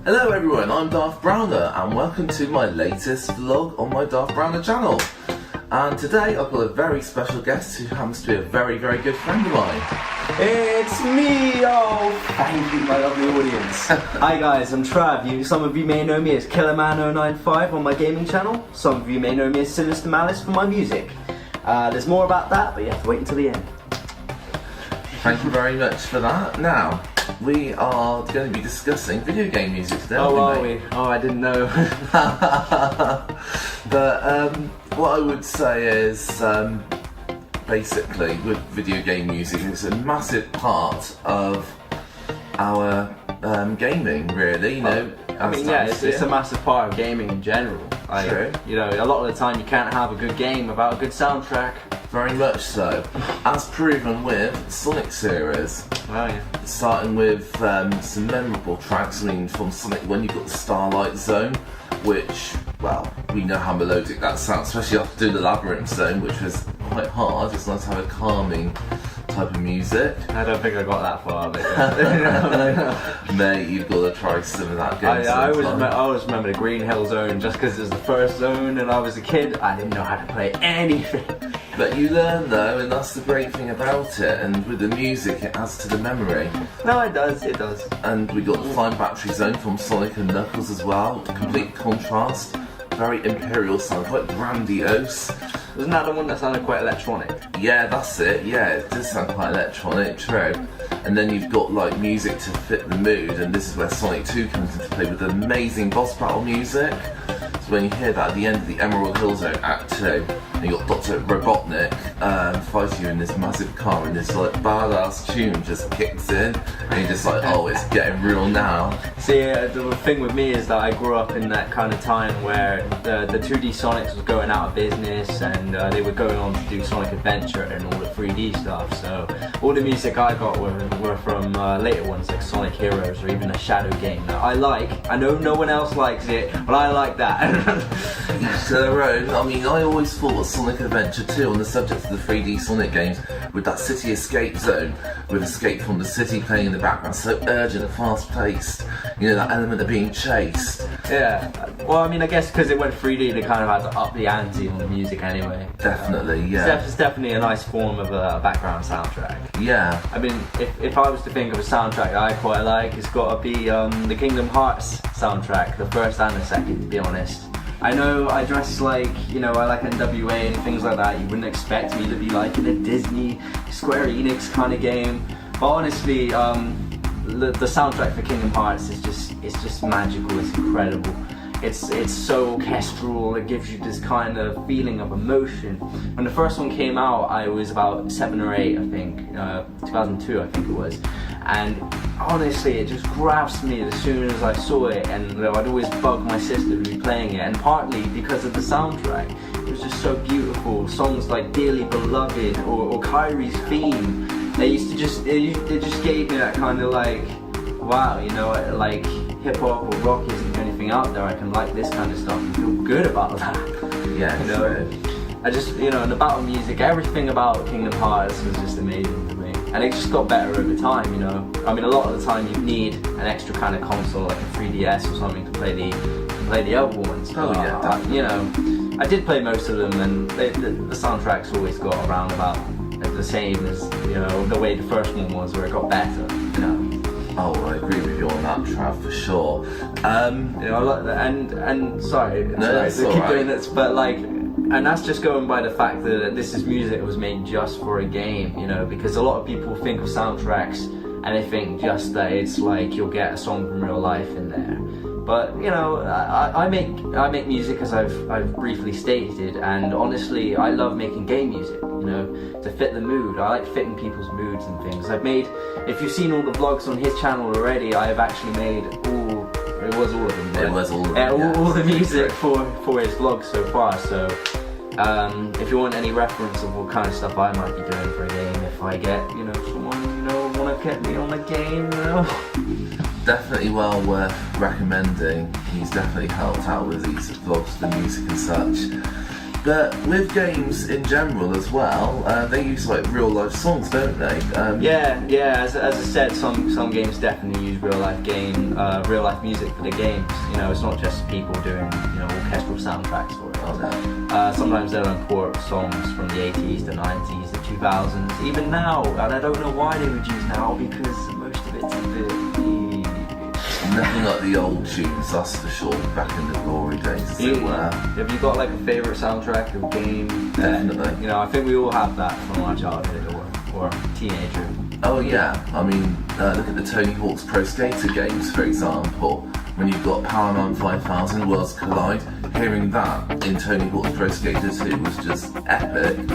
Hello everyone, I'm Darth Browner and welcome to my latest vlog on my Darth Browner channel. And today I've got a very special guest who happens to be a very good friend of mine. It's me! Oh, thank you, my lovely audience. Hi guys, I'm Trav. Some of you may know me as Killerman095 on my gaming channel. Some of you may know me as Sinister Malice for my music. There's more about that, but you have to wait until the end. Thank you very much for that. Now, we are going to be discussing video game music today. Oh, are we? Oh, I didn't know. But what I would say is, basically, with video game music, it's a massive part of our gaming, really. You know, I mean, yeah, it's a massive part of gaming in general. True. You know, a lot of the time you can't have a good game without a good soundtrack. Very much so, as proven with Sonic series. Oh yeah. Starting with some memorable tracks. I mean, from Sonic 1 you've got the Starlight Zone, which, well, we know how melodic that sounds, especially after doing the Labyrinth Zone, which was quite hard. It's nice to have a calming type of music. I don't think I got that far, but Mate, you've got to try some of that game. I always remember the Green Hill Zone just because it was the first zone and I was a kid. I didn't know how to play anything. But you learn though, and that's the great thing about it, and with the music it adds to the memory. No, it does. And we got the Flying Battery Zone from Sonic and Knuckles as well. Complete contrast, very imperial sound, quite grandiose. Wasn't that the one that sounded quite electronic? Yeah, that's it. Yeah, it does sound quite electronic, true. And then you've got like music to fit the mood, and this is where Sonic 2 comes into play with amazing boss battle music. So when you hear that at the end of the Emerald Hill Zone Act 2, and you got Dr. Robotnik fighting you in this massive car, and this like badass tune just kicks in, and you're just like, oh, it's getting real now. See, the thing with me is that I grew up in that kind of time where the 2D Sonics was going out of business, and they were going on to do Sonic Adventure and all the 3D stuff. So all the music I got were from later ones like Sonic Heroes or even a Shadow game that I like. I know no one else likes it, but I like that. Each to their own. I mean, I always thought Sonic Adventure 2, on the subject of the 3D Sonic games, with that city escape zone, with Escape from the City playing in the background, so urgent and fast paced, you know, that element of being chased. Yeah, well, I mean, I guess because it went 3D, they kind of had to up the ante on the music anyway. Definitely, yeah. It's definitely a nice form of a background soundtrack. Yeah. I mean, if I was to think of a soundtrack that I quite like, it's got to be the Kingdom Hearts soundtrack, the first and the second, to be honest. I know I dress like, you know, I like NWA and things like that. You wouldn't expect me to be like in a Disney, Square Enix kind of game. But honestly, the soundtrack for Kingdom Hearts is just magical. It's incredible. It's so orchestral. It gives you this kind of feeling of emotion. When the first one came out, I was about 7 or 8, I think, 2002, I think it was. And honestly, it just grabs me as soon as I saw it, and you know, I'd always bug my sister to be playing it, and partly because of the soundtrack. It was just so beautiful. Songs like Dearly Beloved or Kyrie's theme, they just gave me that kind of like, wow, you know, like hip-hop or rock isn't anything out there. I can like this kind of stuff and feel good about that. Yeah, you know, I just, you know, and the battle music, everything about Kingdom Hearts was just amazing to me. And it just got better over time, you know. I mean, a lot of the time you need an extra kind of console, like a 3DS or something, to play the other ones. Oh yeah, you know, I did play most of them, and the soundtrack's always got around about the same as, you know, the way the first one was, where it got better, you know. Oh, I agree with you on that, Trav, for sure. You know, and sorry, no, to keep doing this, but like, and that's just going by the fact that this is music that was made just for a game, you know, because a lot of people think of soundtracks and they think just that it's like you'll get a song from real life in there. But you know, I make music, as I've briefly stated, and honestly, I love making game music, you know, to fit the mood. I like fitting people's moods and things. If you've seen all the vlogs on his channel already, I have actually made all the music for his vlogs so far. So if you want any reference of what kind of stuff I might be doing for a game, if I get, you know, someone, you know, want to get me on a game, you know. Definitely well worth recommending. He's definitely helped out with these vlogs, the music and such. But with games in general as well, they use like real life songs, don't they? Yeah. As I said, some games definitely use real life music for the games. You know, it's not just people doing orchestral soundtracks for it. Oh, Sometimes they'll import songs from the 80s, the 90s, the 2000s, even now. And I don't know why they would use now, because most of it's a bit. Nothing like the old tunes, that's for sure. Back in the glory days, as it were. Have you got like a favourite soundtrack or game? Definitely. I think we all have that from our childhood or teenager. Oh yeah, I mean, look at the Tony Hawk's Pro Skater games, for example. When you've got Powerman 5000, Worlds Collide, hearing that in Tony Hawk's Pro Skater 2 was just epic.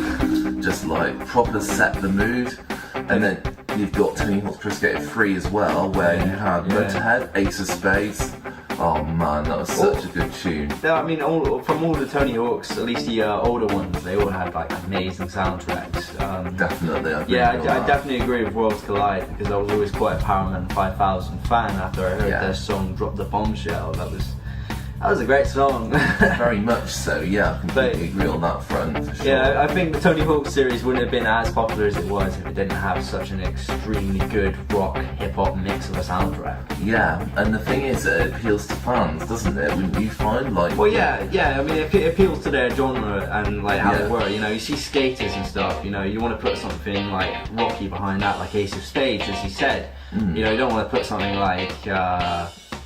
Just like proper set the mood. And then you've got Tony Hawk's Pro Skater 3 as well, where you had Motorhead, Ace of Spades. Oh man, that was such a good tune. I mean, from all the Tony Hawks, at least the older ones, they all had like amazing soundtracks. Definitely, I definitely agree with Worlds Collide, because I was always quite a Powerman 5000 fan after I heard their song Drop the Bombshell. That was a great song. Very much so, yeah, I completely agree on that front, for sure. Yeah, I think the Tony Hawk series wouldn't have been as popular as it was if it didn't have such an extremely good rock, hip-hop mix of a soundtrack. Yeah, and the thing is, it appeals to fans, doesn't it? Wouldn't you find, like... Well, yeah, I mean, it appeals to their genre and, like, how they were. You see skaters and stuff, you want to put something, like, rocky behind that, like Ace of Spades, as you said. You don't want to put something like,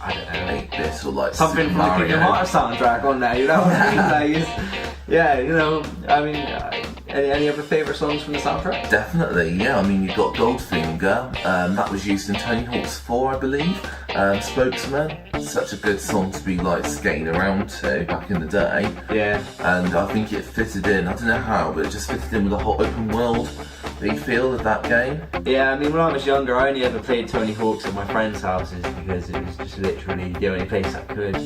I don't know, 8-bit or like something Super from the Mario. Kingdom Hearts soundtrack on there, you know what I mean? I mean, any other favourite songs from the soundtrack? Definitely, yeah. I mean, you've got Goldfinger, that was used in Tony Hawk's 4, I believe. Spokesman, such a good song to be like skating around to back in the day. Yeah. And I think it fitted in, I don't know how, but it just fitted in with the whole open world feel of that game. Yeah, I mean, when I was younger, I only ever played Tony Hawk's at my friends' houses because it was just literally the only place I could.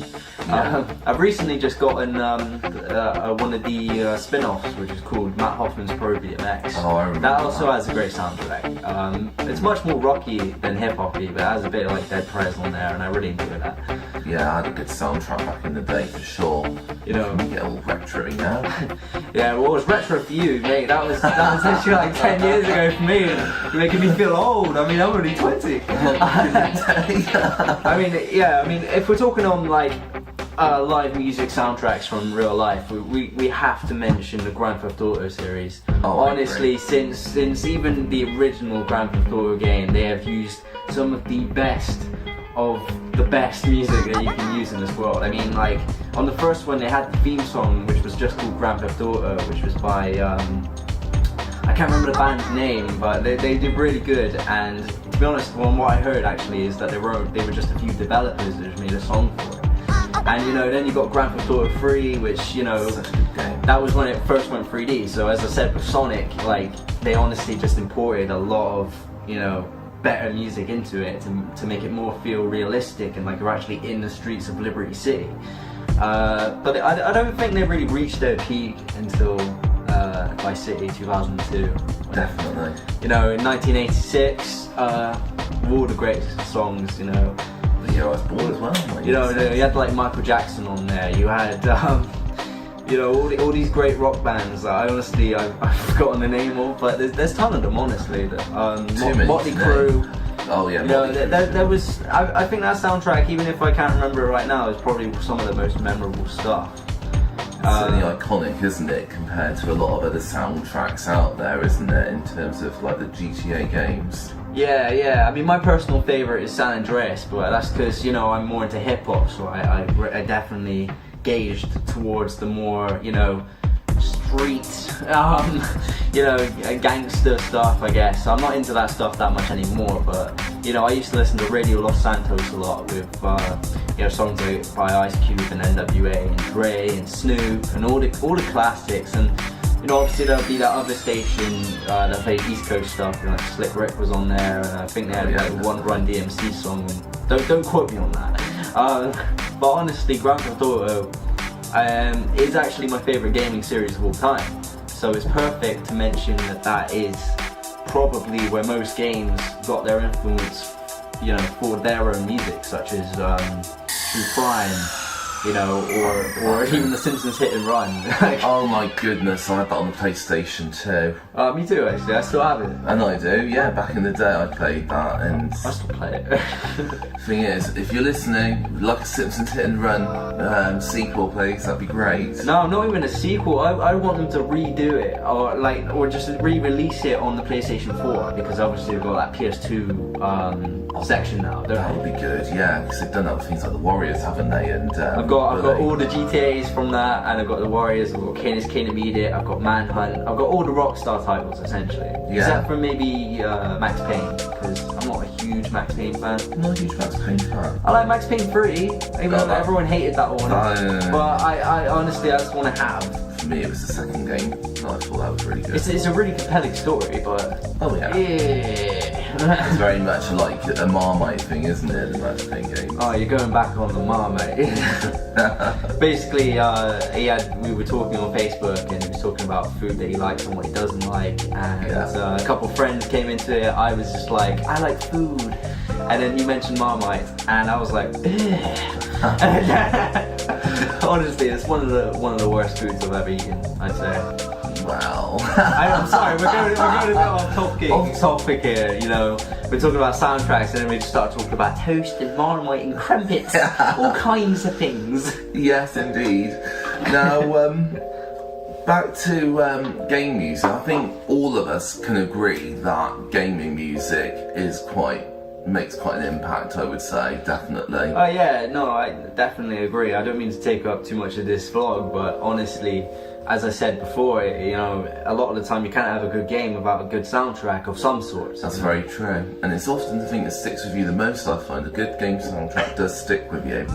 Yeah. I've recently just gotten one of the spin-offs, which is called Matt Hoffman's Pro BMX. Oh, I remember that. Also has a great soundtrack. It's much more rocky than hip-hoppy, but it has a bit like Dead Prez on there, and I really enjoy that. Yeah, I had a good soundtrack back in the day for sure. You get all retro now. Yeah, well, it was retro for you, mate. That was literally like 10 years ago for me. You're making me feel old. I mean, I'm only 20. I mean, if we're talking on like live music soundtracks from real life, we have to mention the Grand Theft Auto series. Honestly, since even the original Grand Theft Auto game, they have used some of the best music that you can use in this world. I mean, like, on the first one they had the theme song, which was just called Grand Theft Auto, which was by, I can't remember the band's name, but they did really good. And to be honest, well, what I heard actually is that they were just a few developers that just made a song for it. And then you got Grand Theft Auto 3, which, Such a good game. that was when it first went 3D. So as I said with Sonic, like, they honestly just imported a lot of, better music into it to make it more feel realistic and like you're actually in the streets of Liberty City. But I don't think they really reached their peak until Vice City 2002. Definitely. In 1986, all the great songs, The year I was born as well. you had like Michael Jackson on there. You had all these great rock bands that I've forgotten the name of, but there's a ton of them, honestly. Motley Crue. Oh yeah. There was. I think that soundtrack, even if I can't remember it right now, is probably some of the most memorable stuff. Certainly iconic, isn't it, compared to a lot of other soundtracks out there, isn't it, in terms of like the GTA games? Yeah. I mean, my personal favourite is San Andreas, but that's because I'm more into hip hop, so I definitely gauged towards the more street gangster stuff, I guess. I'm not into that stuff that much anymore, but I used to listen to Radio Los Santos a lot with songs like by Ice Cube and NWA and Dre and Snoop and all the classics. And obviously there'll be that other station that played East Coast stuff, like Slick Rick was on there, and I think they had like a One Run DMC song. Don't quote me on that. But honestly, Grand Theft Auto is actually my favourite gaming series of all time. So it's perfect to mention that is probably where most games got their influence, for their own music, such as True Crime, you know, or even The Simpsons Hit and Run. Oh my goodness, I had that on the PlayStation 2. Me too, actually. I still have it. And I do, yeah. Back in the day, I played that, and I still play it. thing is, if you're listening, like a Simpsons Hit and Run sequel, please, that'd be great. No, not even a sequel. I want them to redo it, or just re-release it on the PlayStation 4, because obviously we've got that PS2 section now. That would be good, yeah, because they've done that with things like the Warriors, haven't they? And I've got all the GTAs from that, and I've got the Warriors, I've got Canis Kane Immediate, I've got Manhunt, I've got all the Rockstar titles essentially. Yeah. Except for maybe Max Payne, because I'm not a huge Max Payne fan. I'm not a huge Max Payne fan. I like Max Payne 3, even though everyone hated that one. But I honestly, I just want to have. For me, it was the second game, and I thought that was really good. It's a really compelling story, but oh yeah. It's very much like a Marmite thing, isn't it? The Max Payne game. Oh, you're going back on the Marmite. Basically, we were talking on Facebook, and he was talking about food that he likes and what he doesn't like, and a couple of friends came into it. I was just like, I like food, and then you mentioned Marmite, and I was like, honestly, it's one of the worst foods I've ever eaten, I'd say. Wow. I'm sorry, we're going a bit off topic here, you know. We're talking about soundtracks, and then we just start talking about toast and Marmite and crumpets, all kinds of things. Yes, indeed. Now, back to game music. I think all of us can agree that gaming music makes quite an impact, I would say, definitely. Oh yeah, no, I definitely agree. I don't mean to take up too much of this vlog, but honestly, as I said before, you know, a lot of the time you can't have a good game without a good soundtrack of some sort. That's very true, and it's often the thing that sticks with you the most. I find a good game soundtrack does stick with you.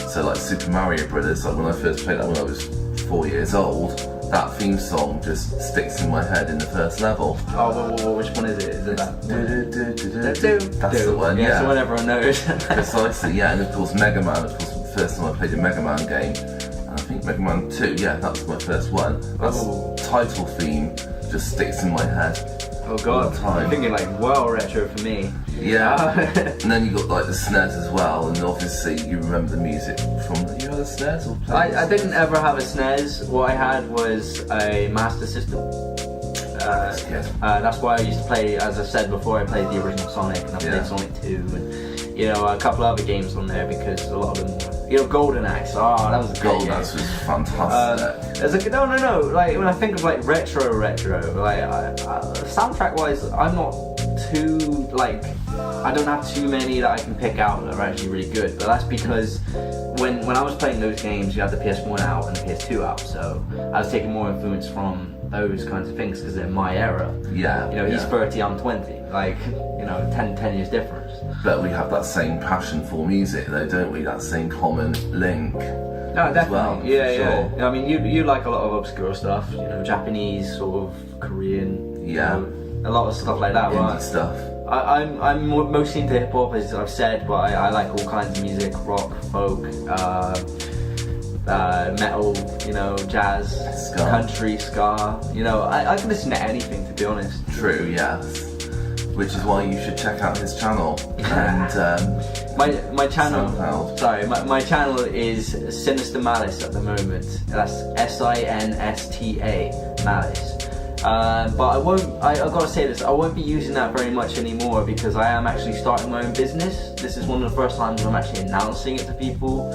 So like Super Mario Brothers, like when I first played that when I was 4 years old, that theme song just sticks in my head in the first level. Oh, which one is it? Is it that? That's the one, yeah. So when everyone knows. Precisely, yeah, and of course Mega Man, of course the first time I played a Mega Man game, I think Mega Man 2, yeah, that was my first one. That title theme just sticks in my head. Oh god, I'm thinking like well retro for me. Yeah, and then you got like the SNES as well, and obviously you remember the music from. You had a SNES or played? I didn't ever have a SNES. What I had was a Master System. That's why I used to play, as I said before, I played the original Sonic, and I played Sonic 2, and you know, a couple other games on there, because a lot of them were, you know, Golden Axe. Oh, that was a great Golden Axe was fantastic. There's like no. Like when I think of like retro, like soundtrack wise, I'm not too like. I don't have too many that I can pick out that are actually really good, but that's because when I was playing those games, you had the PS1 out and the PS2 out, so I was taking more influence from those kinds of things because they're my era. Yeah. You know, he's 30, I'm 20. Like, you know, 10 years difference. But we have that same passion for music though, don't we? That same common link. No, definitely. Well, yeah. I mean, you like a lot of obscure stuff, you know, Japanese, sort of Korean. Yeah. You know, a lot of stuff like that, Indie right? stuff. I'm mostly into hip hop, as I've said, but I like all kinds of music: rock, folk, metal, you know, jazz, Ska. country, ska. You know, I can listen to anything, to be honest. True, yes. Which is why you should check out his channel. And my channel. SoundCloud. Sorry, my channel is Sinister Malice at the moment. That's SINSTA Malice. But I've got to say this, I won't be using that very much anymore because I am actually starting my own business. This is one of the first times I'm actually announcing it to people,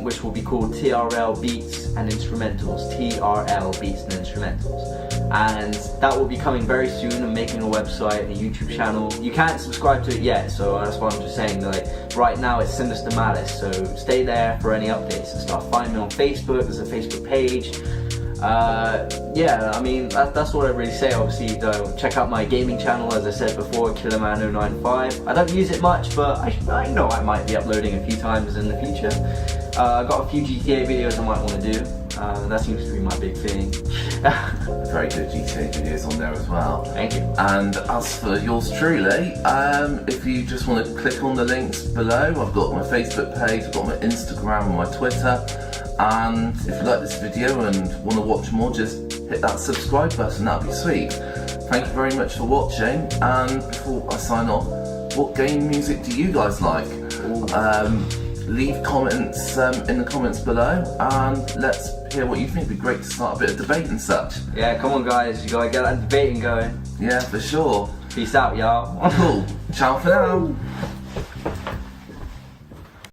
which will be called TRL Beats and Instrumentals. TRL Beats and Instrumentals. And that will be coming very soon. I'm making a website, a YouTube channel. You can't subscribe to it yet, so that's why I'm just saying that, like, right now it's Sinister Malice, so stay there for any updates and stuff. Find me on Facebook, there's a Facebook page. Yeah, I mean, that's what I really say. Obviously, check out my gaming channel, as I said before, Killerman095. I don't use it much, but I know I might be uploading a few times in the future. I've got a few GTA videos I might want to do. That seems to be my big thing. very good GTA videos on there as well. Thank you. And as for yours truly, if you just want to click on the links below, I've got my Facebook page, I've got my Instagram and my Twitter. And if you like this video and want to watch more, just hit that subscribe button, that'd be sweet. Thank you very much for watching, and before I sign off, what game music do you guys like? leave comments in the comments below, and let's hear what you think. It'd be great to start a bit of debate and such. Yeah, come on guys, you gotta get that debating going. Yeah, for sure. Peace out, y'all. Cool. Ciao for now.